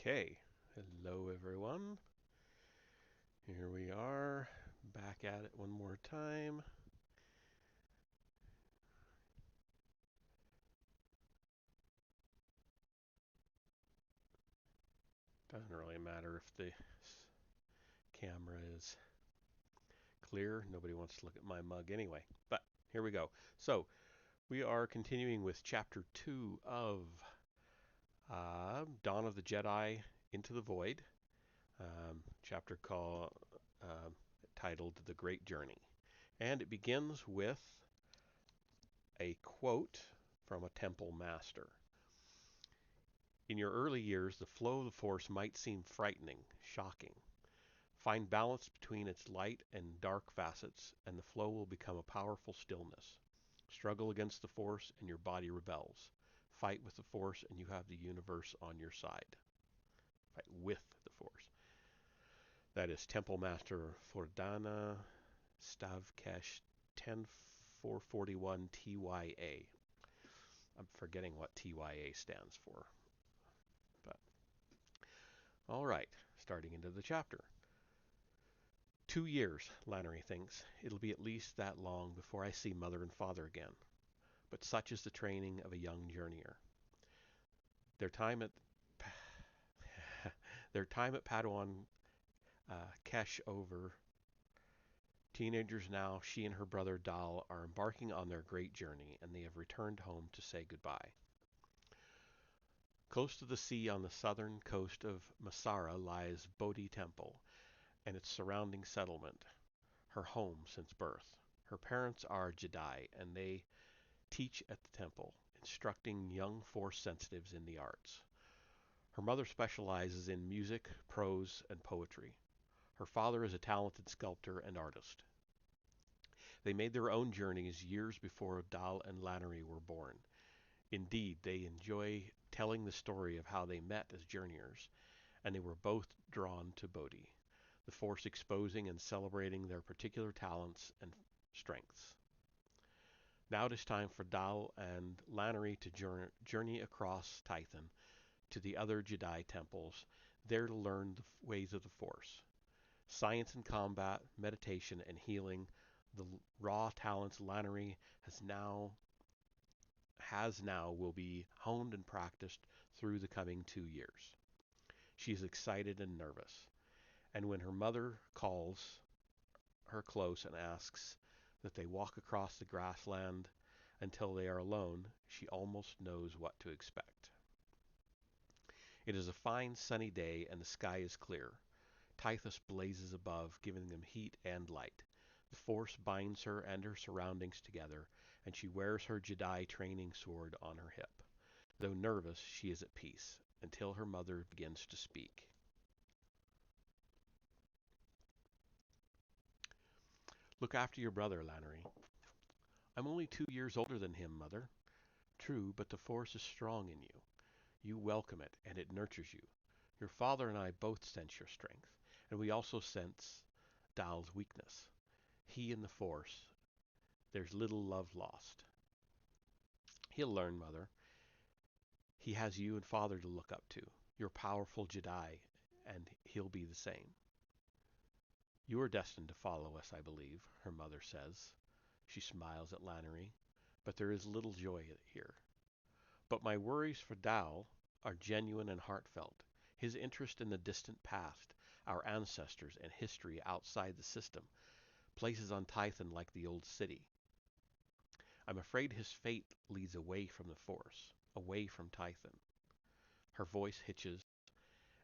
Okay, hello everyone. Here we are, back at it one more time. Doesn't really matter if the camera is clear. Nobody wants to look at my mug anyway. But here we go. So, we are continuing with Chapter 2 of Dawn of the Jedi Into the Void. Chapter uh, titled The Great Journey. And it begins with a quote from a temple master. In your early years, the flow of the Force might seem frightening, shocking. Find balance between its light and dark facets, and the flow will become a powerful stillness. Struggle against the Force, and your body rebels. Fight with the Force, and you have the universe on your side. Fight with the Force. That is Temple Master Fordana Stavkesh 10441 TYA. I'm forgetting what TYA stands for. But all right, starting into the chapter. 2 years, Lannery thinks. It'll be at least that long before I see mother and father again. But such is the training of a young journeyer. Their time at their time at Padawan Kesh over. Teenagers now, she and her brother Dal are embarking on their great journey, and they have returned home to say goodbye. Close to the sea on the southern coast of Masara lies Bodhi Temple and its surrounding settlement, her home since birth. Her parents are Jedi, and they teach at the temple, instructing young Force sensitives in the arts. Her mother specializes in music, prose, and poetry. Her father is a talented sculptor and artist. They made their own journeys years before Dal and Lannery were born. Indeed, they enjoy telling the story of how they met as journeyers, and they were both drawn to Bodhi, the Force exposing and celebrating their particular talents and strengths. Now it is time for Dal and Lannery to journey across Tython to the other Jedi temples, there to learn the ways of the Force. Science and combat, meditation and healing, the raw talents Lannery has now will be honed and practiced through the coming 2 years. She is excited and nervous, and when her mother calls her close and asks that they walk across the grassland until they are alone, she almost knows what to expect. It is a fine sunny day and the sky is clear. Tythus blazes above, giving them heat and light. The Force binds her and her surroundings together, and she wears her Jedi training sword on her hip. Though nervous, she is at peace, until her mother begins to speak. Look after your brother, Lannery. I'm only 2 years older than him, Mother. True, but the Force is strong in you. You welcome it, and it nurtures you. Your father and I both sense your strength, and we also sense Dal's weakness. He and the Force, there's little love lost. He'll learn, Mother. He has you and Father to look up to. You're powerful Jedi, and he'll be the same. You are destined to follow us, I believe, her mother says. She smiles at Lannery, but there is little joy here. But my worries for Dal are genuine and heartfelt. His interest in the distant past, our ancestors, and history outside the system, places on Tython like the old city. I'm afraid his fate leads away from the Force, away from Tython. Her voice hitches,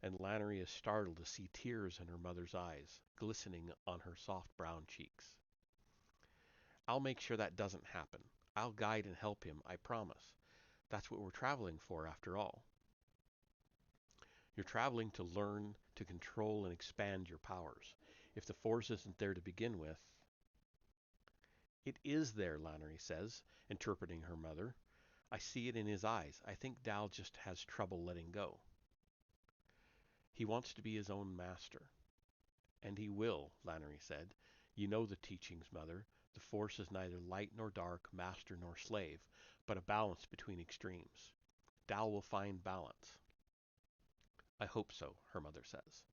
and Lannery is startled to see tears in her mother's eyes, glistening on her soft brown cheeks. I'll make sure that doesn't happen. I'll guide and help him, I promise. That's what we're traveling for, after all. You're traveling to learn to control and expand your powers. If the Force isn't there to begin with... It is there, Lannery says, interpreting her mother. I see it in his eyes. I think Dal just has trouble letting go. He wants to be his own master. And he will, Lannery said. You know the teachings, Mother. The Force is neither light nor dark, master nor slave, but a balance between extremes. Dal will find balance. I hope so, her mother says.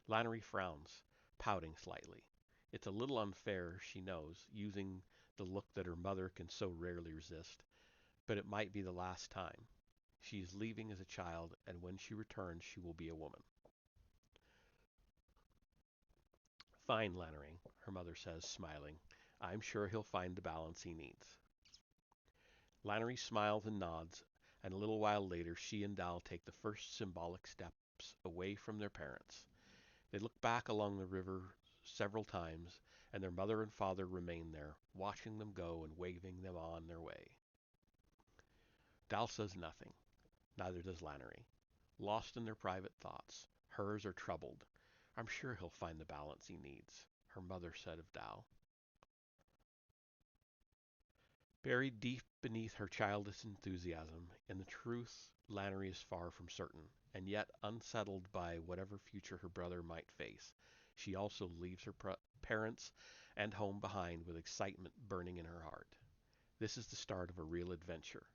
Lannery frowns, pouting slightly. It's a little unfair, she knows, using the look that her mother can so rarely resist, but it might be the last time. She is leaving as a child, and when she returns, she will be a woman. Fine, Lannery, her mother says, smiling. I'm sure he'll find the balance he needs. Lannery smiles and nods, and a little while later she and Dal take the first symbolic steps away from their parents. They look back along the river several times, and their mother and father remain there, watching them go and waving them on their way. Dal says nothing. Neither does Lannery. Lost in their private thoughts. Hers are troubled. I'm sure he'll find the balance he needs, her mother said of Dal. Buried deep beneath her childish enthusiasm, in the truth Lannery is far from certain, and yet unsettled by whatever future her brother might face. She also leaves her parents and home behind with excitement burning in her heart. This is the start of a real adventure,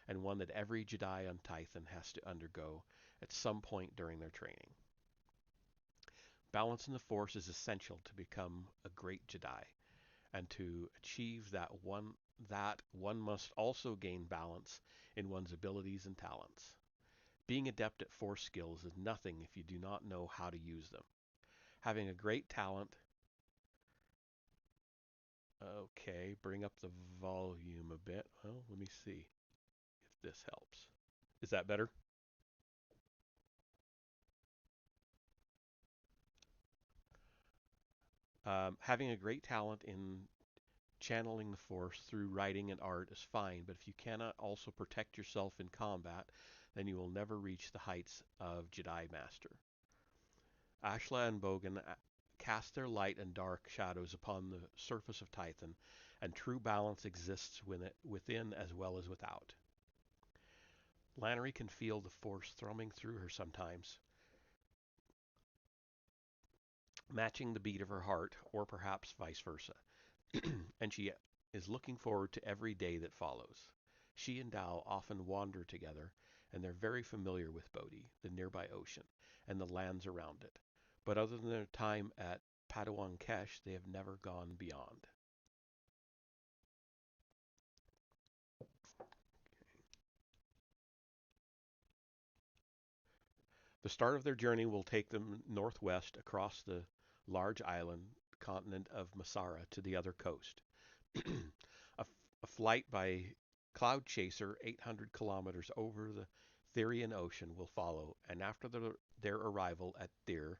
and one that every Jedi on Tython has to undergo at some point during their training. Balance in the Force is essential to become a great Jedi, and to achieve that one must also gain balance in one's abilities and talents. Being adept at Force skills is nothing if you do not know how to use them. Having a great talent. Okay, bring up the volume a bit. Well, let me see if this helps. Is that better? Having a great talent in channeling the Force through writing and art is fine, but if you cannot also protect yourself in combat, then you will never reach the heights of Jedi Master. Ashla and Bogan cast their light and dark shadows upon the surface of Tython, and true balance exists within as well as without. Lannery can feel the Force thrumming through her sometimes, matching the beat of her heart, or perhaps vice versa. And she is looking forward to every day that follows. She and Dal often wander together, and they're very familiar with Bodhi, the nearby ocean, and the lands around it. But other than their time at Padawan Kesh, they have never gone beyond. The start of their journey will take them northwest across the large island continent of Masara to the other coast. A flight by Cloud Chaser 800 kilometers over the Therian Ocean will follow, and after their arrival at Thyr,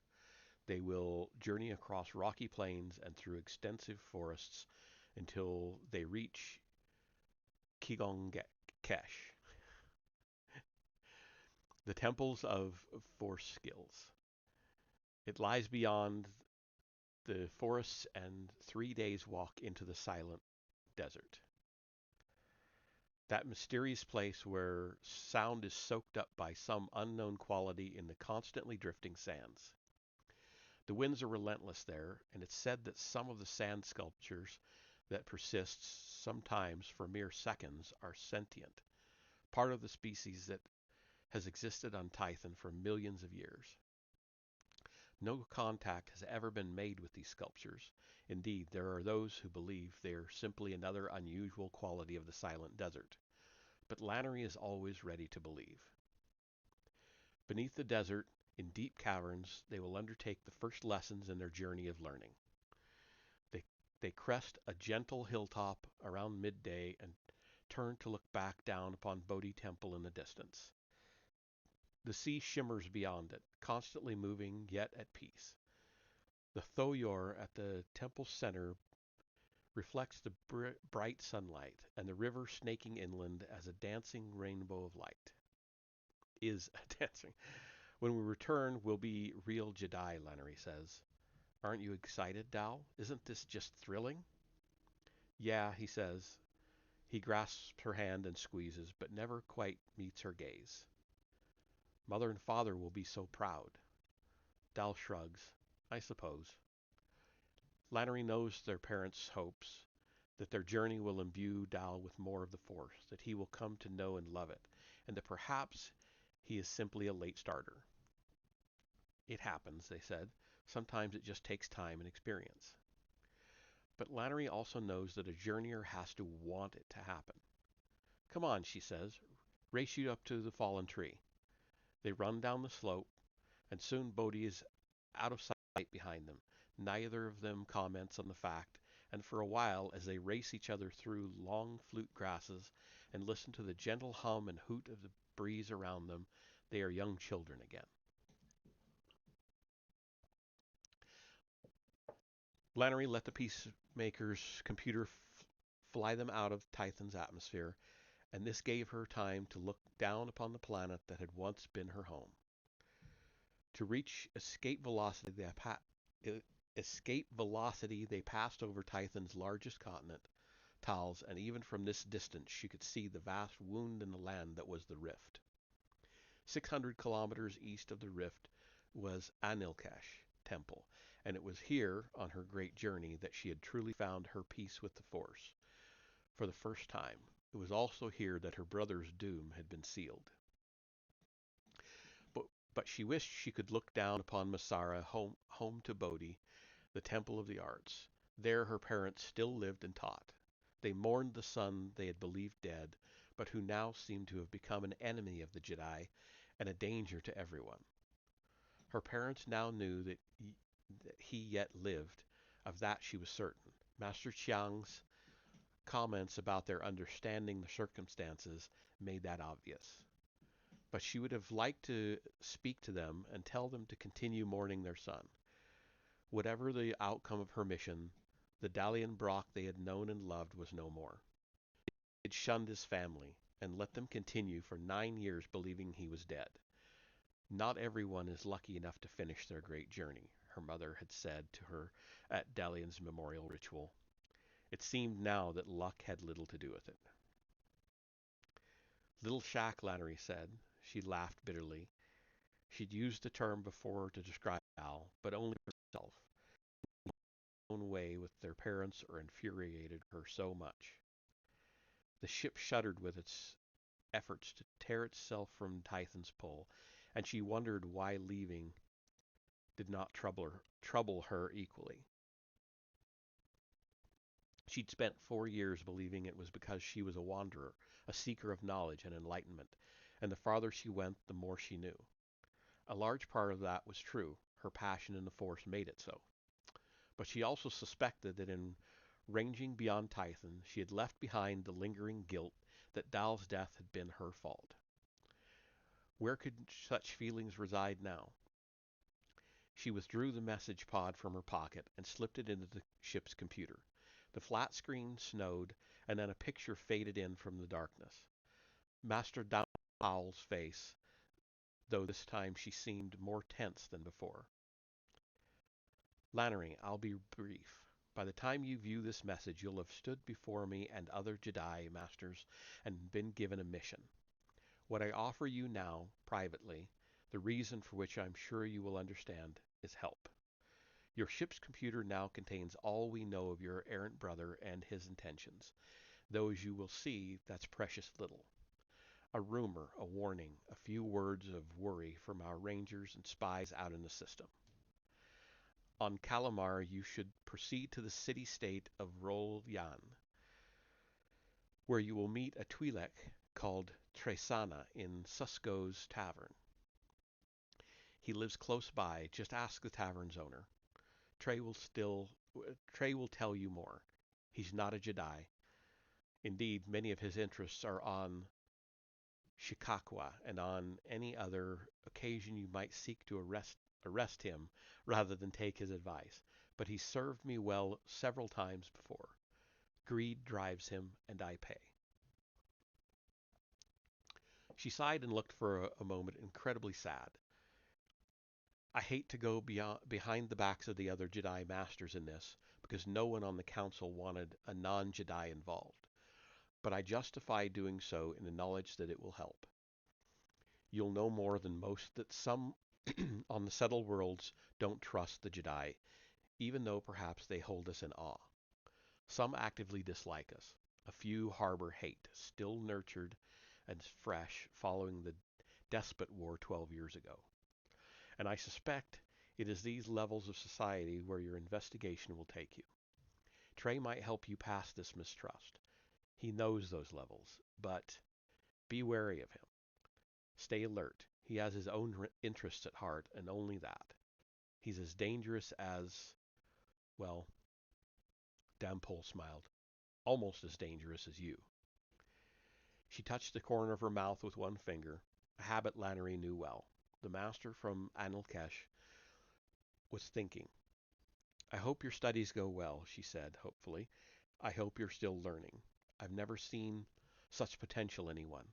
they will journey across rocky plains and through extensive forests until they reach Kigong Kesh, the temples of force skills. It lies beyond the forests and 3 days' walk into the silent desert. That mysterious place where sound is soaked up by some unknown quality in the constantly drifting sands. The winds are relentless there, and it's said that some of the sand sculptures that persist, sometimes for mere seconds, are sentient, part of the species that has existed on Tython for millions of years. No contact has ever been made with these sculptures. Indeed, there are those who believe they are simply another unusual quality of the silent desert. But Lannery is always ready to believe. Beneath the desert, in deep caverns, they will undertake the first lessons in their journey of learning. They, they crest a gentle hilltop around midday and turn to look back down upon Bodhi Temple in the distance. The sea shimmers beyond it, constantly moving yet at peace. The Thoyor at the temple's center reflects the bright sunlight, and the river snaking inland as a dancing rainbow of light. Is a dancing. When we return, we'll be real Jedi, Lannery says. Aren't you excited, Dal? Isn't this just thrilling? Yeah, he says. He grasps her hand and squeezes, but never quite meets her gaze. Mother and father will be so proud. Dal shrugs. I suppose. Lannery knows their parents' hopes, that their journey will imbue Dal with more of the Force, that he will come to know and love it, and that perhaps he is simply a late starter. It happens, they said. Sometimes it just takes time and experience. But Lannery also knows that a journeyer has to want it to happen. Come on, she says. Race you up to the fallen tree. They run down the slope, and soon Bodhi is out of sight behind them. Neither of them comments on the fact, and for a while, as they race each other through long flute grasses and listen to the gentle hum and hoot of the breeze around them, they are young children again. Lannery let the Peacemaker's computer fly them out of Tithon's atmosphere, and this gave her time to look down upon the planet that had once been her home. To reach escape velocity, they passed over Tithon's largest continent, Tals, and even from this distance she could see the vast wound in the land that was the rift. 600 kilometers east of the rift was Anilkesh Temple, and it was here, on her great journey, that she had truly found her peace with the Force. For the first time, it was also here that her brother's doom had been sealed. But she wished she could look down upon Masara, home to Bodhi, the Temple of the Arts. There her parents still lived and taught. They mourned the son they had believed dead, but who now seemed to have become an enemy of the Jedi and a danger to everyone. Her parents now knew that he yet lived. Of that she was certain. Master Chiang's comments about their understanding the circumstances made that obvious. But she would have liked to speak to them and tell them to continue mourning their son. Whatever the outcome of her mission, the Dalian Brock they had known and loved was no more. He had shunned his family and let them continue for 9 years believing he was dead. Not everyone is lucky enough to finish their great journey, her mother had said to her at Dalian's memorial ritual. It seemed now that luck had little to do with it. Little shack, Lannery said. She laughed bitterly. She'd used the term before to describe Al, but only for herself. In her own way with their parents or infuriated her so much. The ship shuddered with its efforts to tear itself from Tithon's pull, and she wondered why leaving did not trouble her equally. She'd spent 4 years believing it was because she was a wanderer, a seeker of knowledge and enlightenment, and the farther she went, the more she knew. A large part of that was true. Her passion in the Force made it so. But she also suspected that in ranging beyond Tython, she had left behind the lingering guilt that Dal's death had been her fault. Where could such feelings reside now? She withdrew the message pod from her pocket and slipped it into the ship's computer. The flat screen snowed, and then a picture faded in from the darkness. Master Powell's face, though this time she seemed more tense than before. Lannery, I'll be brief. By the time you view this message, you'll have stood before me and other Jedi Masters and been given a mission. What I offer you now, privately, the reason for which I'm sure you will understand, is help. Your ship's computer now contains all we know of your errant brother and his intentions, though as you will see, that's precious little. A rumor, a warning, a few words of worry from our rangers and spies out in the system. On Calamar, you should proceed to the city-state of Rol Yan, where you will meet a Twi'lek called Tresana in Susco's tavern. He lives close by. Just ask the tavern's owner. Trey will tell you more. He's not a Jedi. Indeed, many of his interests are on Shikakwa, and on any other occasion you might seek to arrest him rather than take his advice. But he served me well several times before. Greed drives him, and I pay. She sighed and looked for a moment incredibly sad. I hate to go behind the backs of the other Jedi Masters in this, because no one on the Council wanted a non-Jedi involved. But I justify doing so in the knowledge that it will help. You'll know more than most that some on the settled worlds don't trust the Jedi, even though perhaps they hold us in awe. Some actively dislike us. A few harbor hate, still nurtured and fresh following the despot war 12 years ago. And I suspect it is these levels of society where your investigation will take you. Trey might help you pass this mistrust. He knows those levels, but be wary of him. Stay alert. He has his own interests at heart, and only that. He's as dangerous as, well, Dampole smiled, almost as dangerous as you. She touched the corner of her mouth with one finger, a habit Lannery knew well. The master from Anilkesh was thinking. I hope your studies go well, she said, hopefully. I hope you're still learning. I've never seen such potential in anyone.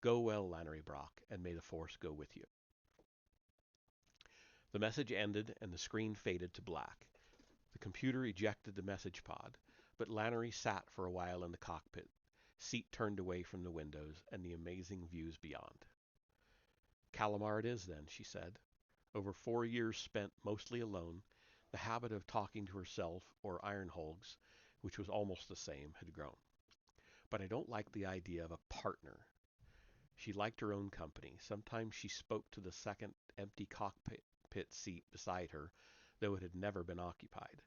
Go well, Lannery Brock, and may the Force go with you. The message ended, and the screen faded to black. The computer ejected the message pod, but Lannery sat for a while in the cockpit, seat turned away from the windows and the amazing views beyond. Calamar it is, then, she said. Over 4 years spent mostly alone, the habit of talking to herself, or Iron Hulks, which was almost the same, had grown. But I don't like the idea of a partner. She liked her own company. Sometimes she spoke to the second empty cockpit seat beside her, though it had never been occupied.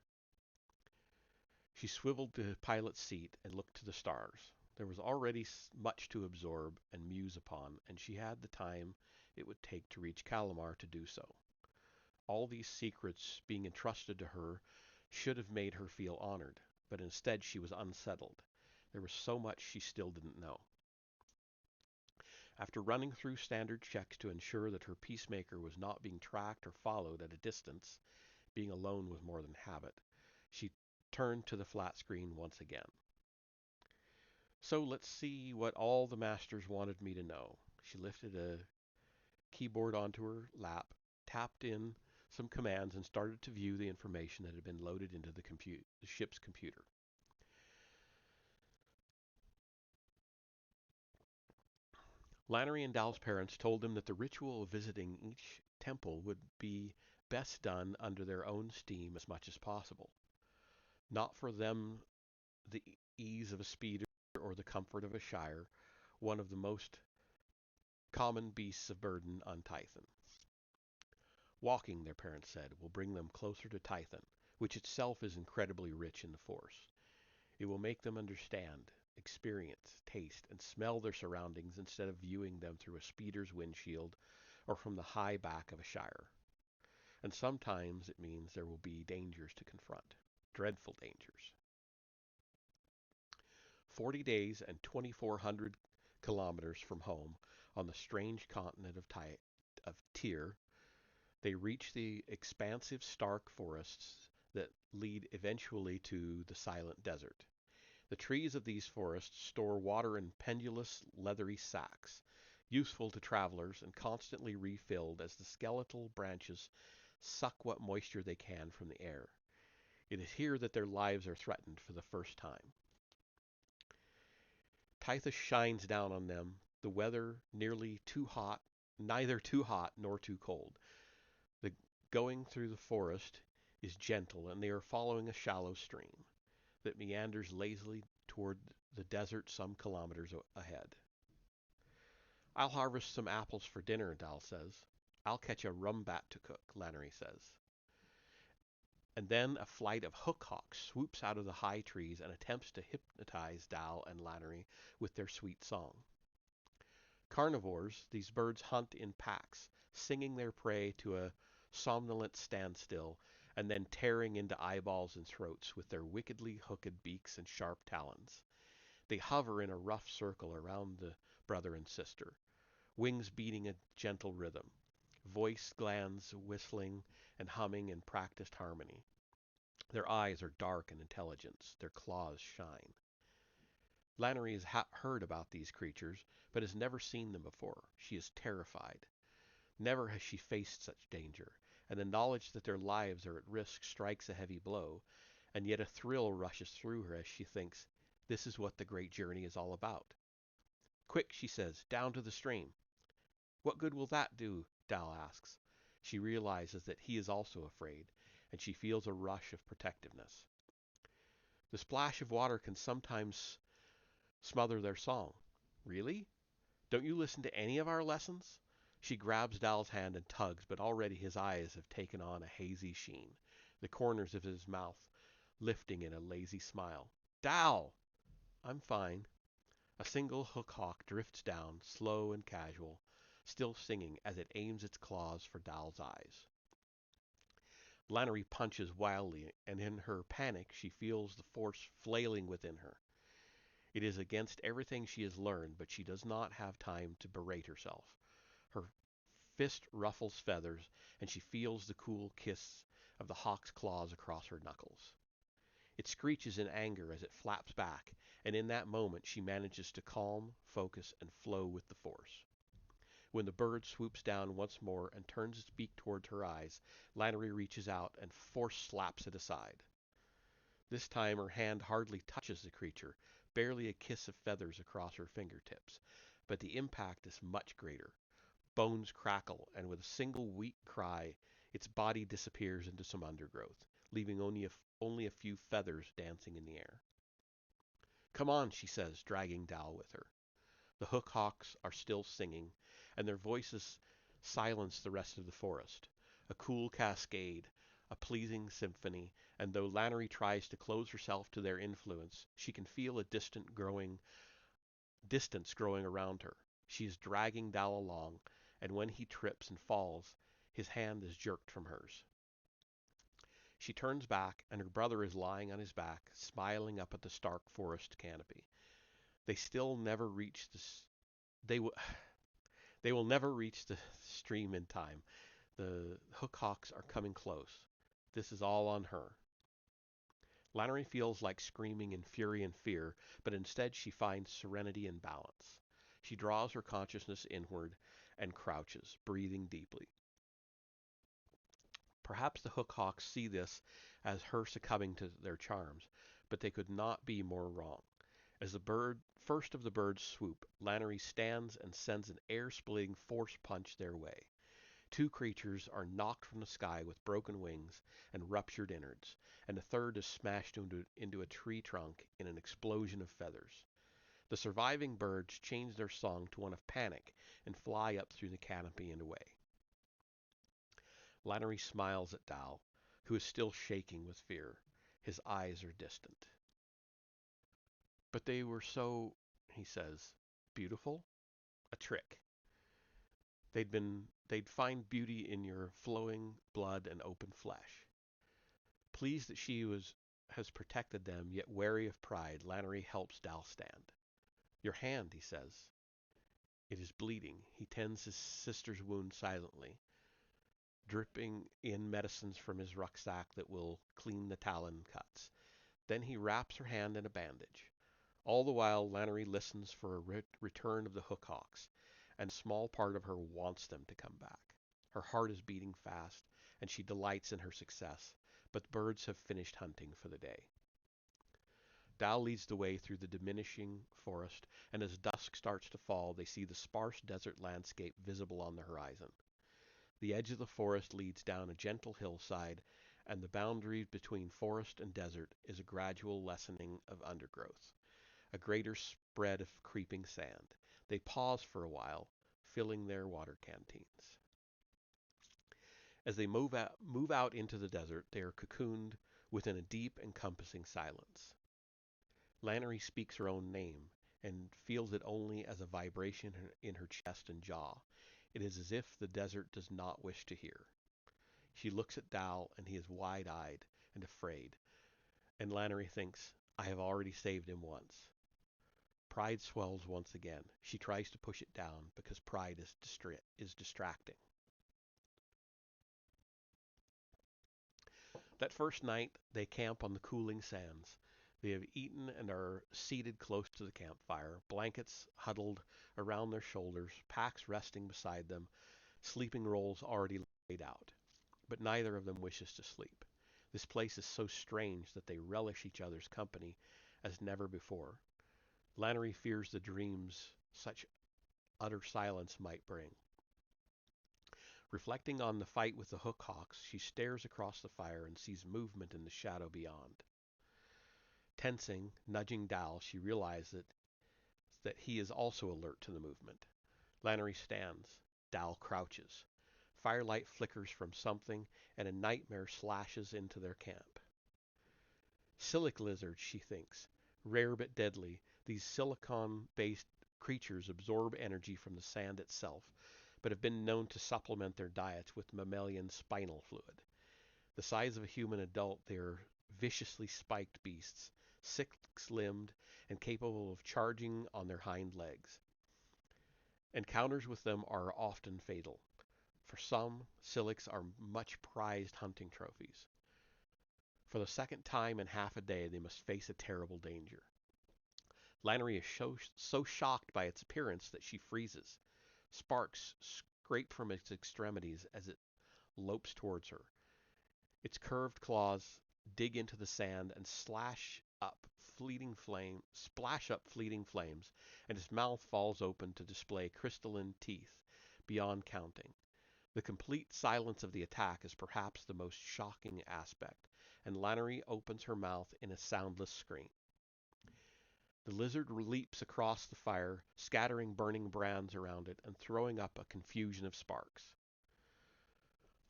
She swiveled the pilot's seat and looked to the stars. There was already much to absorb and muse upon, and she had the time it would take to reach Calamar to do so. All these secrets being entrusted to her should have made her feel honored, but instead she was unsettled. There was so much she still didn't know. After running through standard checks to ensure that her peacemaker was not being tracked or followed at a distance, being alone was more than habit, she turned to the flat screen once again. So let's see what all the masters wanted me to know. She lifted a keyboard onto her lap, tapped in some commands, and started to view the information that had been loaded into the ship's computer. Lannery and Dal's parents told him that the ritual of visiting each temple would be best done under their own steam as much as possible. Not for them the ease of a speeder or the comfort of a shire, one of the most common beasts of burden on Tython. Walking, their parents said, will bring them closer to Tython, which itself is incredibly rich in the Force. It will make them understand, experience, taste, and smell their surroundings instead of viewing them through a speeder's windshield or from the high back of a shire. And sometimes it means there will be dangers to confront, dreadful dangers. 40 days and 2,400 kilometers from home on the strange continent of Tyr, they reach the expansive stark forests that lead eventually to the silent desert. The trees of these forests store water in pendulous, leathery sacs, useful to travelers and constantly refilled as the skeletal branches suck what moisture they can from the air. It is here that their lives are threatened for the first time. Tythus shines down on them, the weather neither too hot nor too cold. The going through the forest is gentle, and they are following a shallow stream that meanders lazily toward the desert some kilometers ahead. I'll harvest some apples for dinner, Dal says. I'll catch a rumbat to cook, Lannery says. And then a flight of hook-hawks swoops out of the high trees and attempts to hypnotize Dal and Lannery with their sweet song. Carnivores, these birds hunt in packs, singing their prey to a somnolent standstill and then tearing into eyeballs and throats with their wickedly hooked beaks and sharp talons. They hover in a rough circle around the brother and sister, wings beating a gentle rhythm, voice glands whistling and humming in practiced harmony. Their eyes are dark and intelligent, their claws shine. Lannery has heard about these creatures, but has never seen them before. She is terrified. Never has she faced such danger, and the knowledge that their lives are at risk strikes a heavy blow, and yet a thrill rushes through her as she thinks, this is what the great journey is all about. Quick, she says, down to the stream. What good will that do? Dal asks. She realizes that he is also afraid, and she feels a rush of protectiveness. The splash of water can sometimes smother their song. Really? Don't you listen to any of our lessons? She grabs Dal's hand and tugs, but already his eyes have taken on a hazy sheen, the corners of his mouth lifting in a lazy smile. Dal! I'm fine. A single hook hawk drifts down, slow and casual, still singing as it aims its claws for Dal's eyes. Lannery punches wildly, and in her panic she feels the force flailing within her. It is against everything she has learned, but she does not have time to berate herself. Her fist ruffles feathers, and she feels the cool kiss of the hawk's claws across her knuckles. It screeches in anger as it flaps back, and in that moment she manages to calm, focus, and flow with the force. When the bird swoops down once more and turns its beak towards her eyes, Lannery reaches out and force slaps it aside. This time her hand hardly touches the creature, barely a kiss of feathers across her fingertips, but the impact is much greater. Bones crackle, and with a single weak cry, its body disappears into some undergrowth, leaving only a few feathers dancing in the air. Come on, she says, dragging Dal with her. The hook hawks are still singing, and their voices silence the rest of the forest. A cool cascade, a pleasing symphony, and though Lannery tries to close herself to their influence, she can feel a distance growing around her. She is dragging Dal along, and when he trips and falls, his hand is jerked from hers. She turns back, and her brother is lying on his back, smiling up at the stark forest canopy. They still never reach they will they will never reach the stream in time. The Hookhawks are coming close. This is all on her. Lannery feels like screaming in fury and fear, but instead she finds serenity and balance. She draws her consciousness inward and crouches, breathing deeply. Perhaps the Hookhawks see this as her succumbing to their charms, but they could not be more wrong. As the first of the birds swoop, Lannery stands and sends an air-splitting force punch their way. Two creatures are knocked from the sky with broken wings and ruptured innards, and a third is smashed into a tree trunk in an explosion of feathers. The surviving birds change their song to one of panic and fly up through the canopy and away. Lannery smiles at Dal, who is still shaking with fear. His eyes are distant. But they were so, he says, beautiful? A trick. They'd find beauty in your flowing blood and open flesh. Pleased that has protected them, yet wary of pride, Lannery helps Dal stand. Your hand, he says. It is bleeding. He tends his sister's wound silently, dripping in medicines from his rucksack that will clean the talon cuts. Then he wraps her hand in a bandage. All the while, Lannery listens for a return of the Hookhawks, and a small part of her wants them to come back. Her heart is beating fast, and she delights in her success, but the birds have finished hunting for the day. Dal leads the way through the diminishing forest, and as dusk starts to fall, they see the sparse desert landscape visible on the horizon. The edge of the forest leads down a gentle hillside, and the boundary between forest and desert is a gradual lessening of undergrowth, a greater spread of creeping sand. They pause for a while, filling their water canteens. As they move out into the desert, they are cocooned within a deep, encompassing silence. Lannery speaks her own name, and feels it only as a vibration in her chest and jaw. It is as if the desert does not wish to hear. She looks at Dal, and he is wide-eyed and afraid, and Lannery thinks, I have already saved him once. Pride swells once again. She tries to push it down because pride is distracting. That first night, they camp on the cooling sands. They have eaten and are seated close to the campfire, blankets huddled around their shoulders, packs resting beside them, sleeping rolls already laid out. But neither of them wishes to sleep. This place is so strange that they relish each other's company as never before. Lannery fears the dreams such utter silence might bring. Reflecting on the fight with the Hookhawks, she stares across the fire and sees movement in the shadow beyond. Tensing, nudging Dal, she realizes that he is also alert to the movement. Lannery stands. Dal crouches. Firelight flickers from something, and a nightmare slashes into their camp. Silic lizards, she thinks. Rare but deadly, these silicon-based creatures absorb energy from the sand itself, but have been known to supplement their diets with mammalian spinal fluid. The size of a human adult, they are viciously spiked beasts, six-limbed and capable of charging on their hind legs. Encounters with them are often fatal. For some, silics are much prized hunting trophies. For the second time in half a day, they must face a terrible danger. Lannery is so shocked by its appearance that she freezes. Sparks scrape from its extremities as it lopes towards her. Its curved claws dig into the sand and splash up fleeting flames, and its mouth falls open to display crystalline teeth beyond counting. The complete silence of the attack is perhaps the most shocking aspect, and Lannery opens her mouth in a soundless scream. The lizard leaps across the fire, scattering burning brands around it and throwing up a confusion of sparks.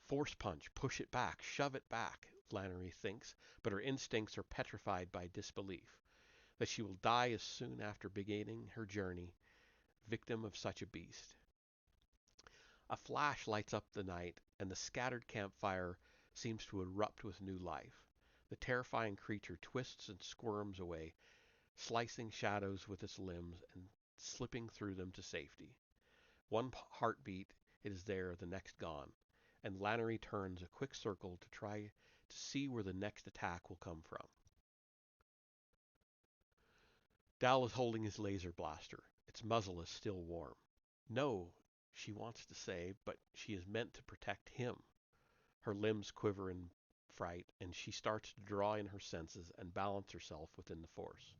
Force punch, push it back, shove it back, Lannery thinks, but her instincts are petrified by disbelief, that she will die as soon after beginning her journey, victim of such a beast. A flash lights up the night, and the scattered campfire seems to erupt with new life. The terrifying creature twists and squirms away, slicing shadows with its limbs and slipping through them to safety. One heartbeat, it is there, the next gone, and Lannery turns a quick circle to try to see where the next attack will come from. Dal is holding his laser blaster. Its muzzle is still warm. No, she wants to say, but she is meant to protect him. Her limbs quiver in fright, and she starts to draw in her senses and balance herself within the force.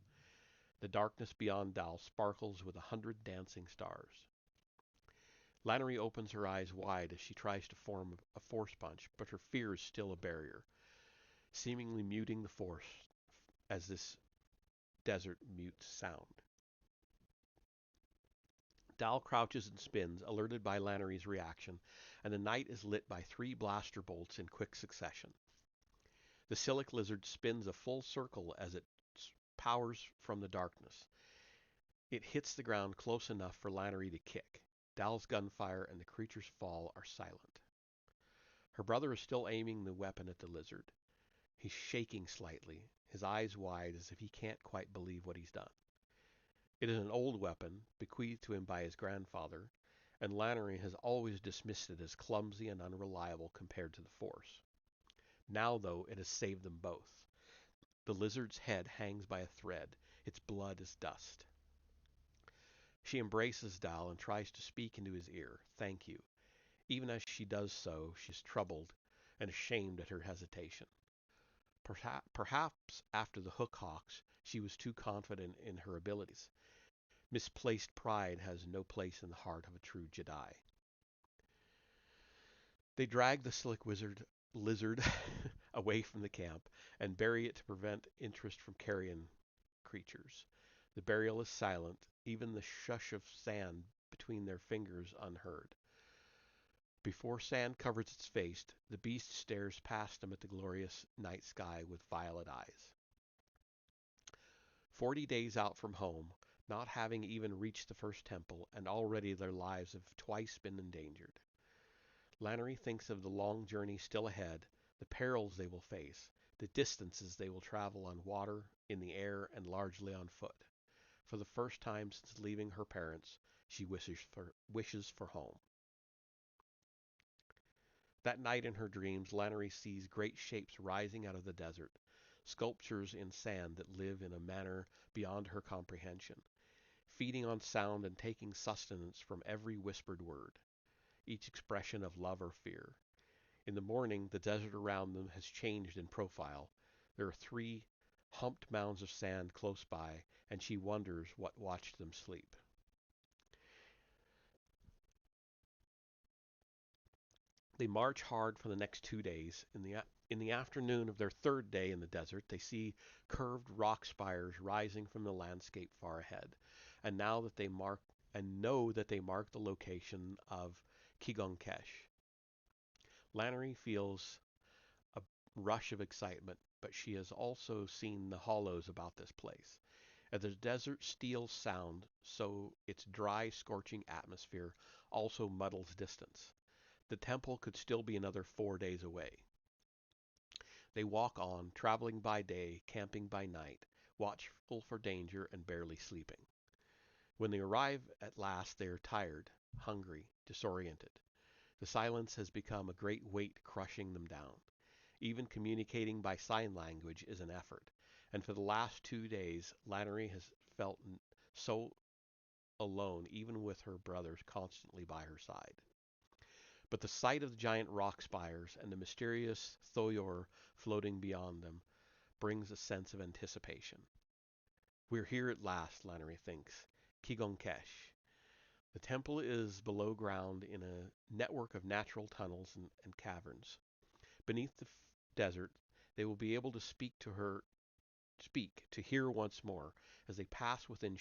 The darkness beyond Dal sparkles with 100 dancing stars. Lannery opens her eyes wide as she tries to form a force punch, but her fear is still a barrier, seemingly muting the force as this desert mutes sound. Dal crouches and spins, alerted by Lannery's reaction, and the night is lit by 3 blaster bolts in quick succession. The Silic lizard spins a full circle as it powers from the darkness. It hits the ground close enough for Lannery to kick. Dal's gunfire and the creature's fall are silent. Her brother is still aiming the weapon at the lizard. He's shaking slightly, his eyes wide as if he can't quite believe what he's done. It is an old weapon, bequeathed to him by his grandfather, and Lannery has always dismissed it as clumsy and unreliable compared to the Force. Now, though, it has saved them both. The lizard's head hangs by a thread. Its blood is dust. She embraces Dal and tries to speak into his ear, "Thank you." Even as she does so, she is troubled and ashamed at her hesitation. Perhaps after the Hook Hawks, she was too confident in her abilities. Misplaced pride has no place in the heart of a true Jedi. They drag the Silic lizard away from the camp and bury it to prevent interest from carrion creatures. The burial is silent, even the shush of sand between their fingers unheard. Before sand covers its face, the beast stares past him at the glorious night sky with violet eyes. 40 days out from home, not having even reached the first temple, and already their lives have twice been endangered. Lannery thinks of the long journey still ahead, the perils they will face, the distances they will travel on water, in the air, and largely on foot. For the first time since leaving her parents, she wishes for home. That night in her dreams, Lannery sees great shapes rising out of the desert, sculptures in sand that live in a manner beyond her comprehension, feeding on sound and taking sustenance from every whispered word, each expression of love or fear. In the morning, the desert around them has changed in profile. There are 3 humped mounds of sand close by, and she wonders what watched them sleep. They march hard for the next 2 days. In the afternoon of their 3rd day in the desert, they see curved rock spires rising from the landscape far ahead, and know that they mark the location of Kigonkesh. Lannery feels a rush of excitement, but she has also seen the hollows about this place. As the desert steals sound, so its dry, scorching atmosphere also muddles distance. The temple could still be another 4 days away. They walk on, traveling by day, camping by night, watchful for danger and barely sleeping. When they arrive at last, they are tired, hungry, disoriented. The silence has become a great weight crushing them down. Even communicating by sign language is an effort, and for the last 2 days, Lannery has felt so alone, even with her brothers constantly by her side. But the sight of the giant rock spires and the mysterious Thoyor floating beyond them brings a sense of anticipation. We're here at last, Lannery thinks. Kigonkesh. The temple is below ground in a network of natural tunnels and caverns. Beneath the desert, they will be able to speak, to hear once more, as they pass within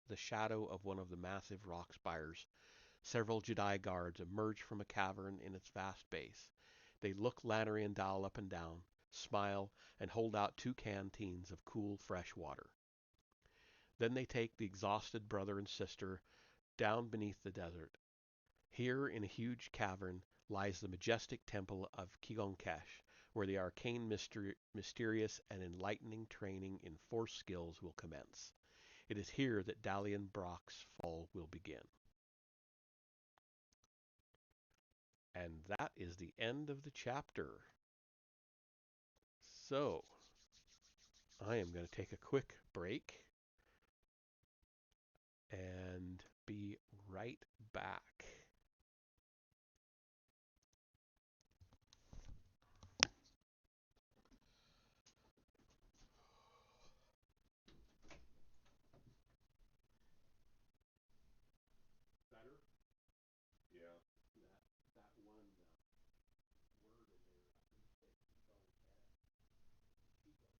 the shadow of one of the massive rock spires. Several Jedi guards emerge from a cavern in its vast base. They look Lannery and Dal up and down, smile, and hold out 2 canteens of cool, fresh water. Then they take the exhausted brother and sister down beneath the desert. Here, in a huge cavern, lies the majestic temple of Kigonkesh, where the arcane, mysterious, and enlightening training in Force skills will commence. It is here that Dalian Brock's fall will begin. And that is the end of the chapter. So, I am going to take a quick break and be right back. Better? Yeah. That one word in there, I think they don't Chico. I don't say Chico.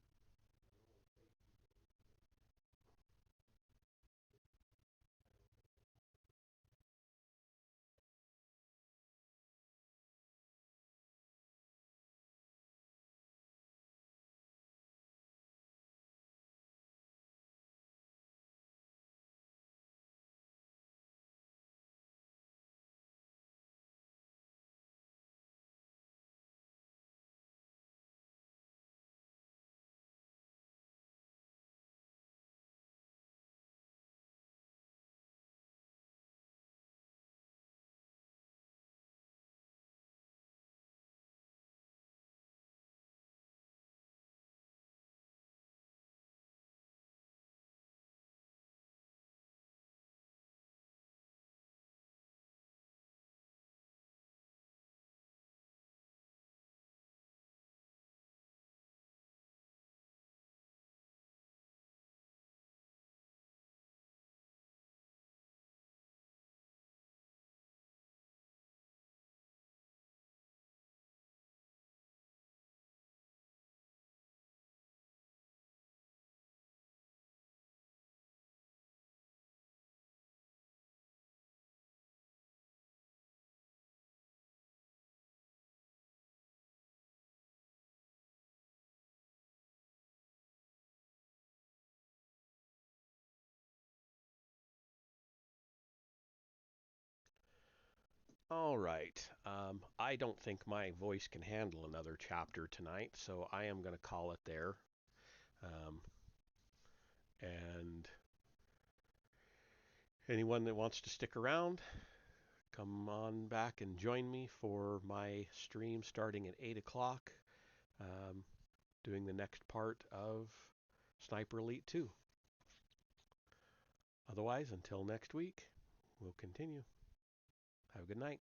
All right. I don't think my voice can handle another chapter tonight, so I am going to call it there. Um, and anyone that wants to stick around, come on back and join me for my stream starting at 8 o'clock, um, doing the next part of Sniper Elite 2. Otherwise, until next week, we'll continue. Have a good night.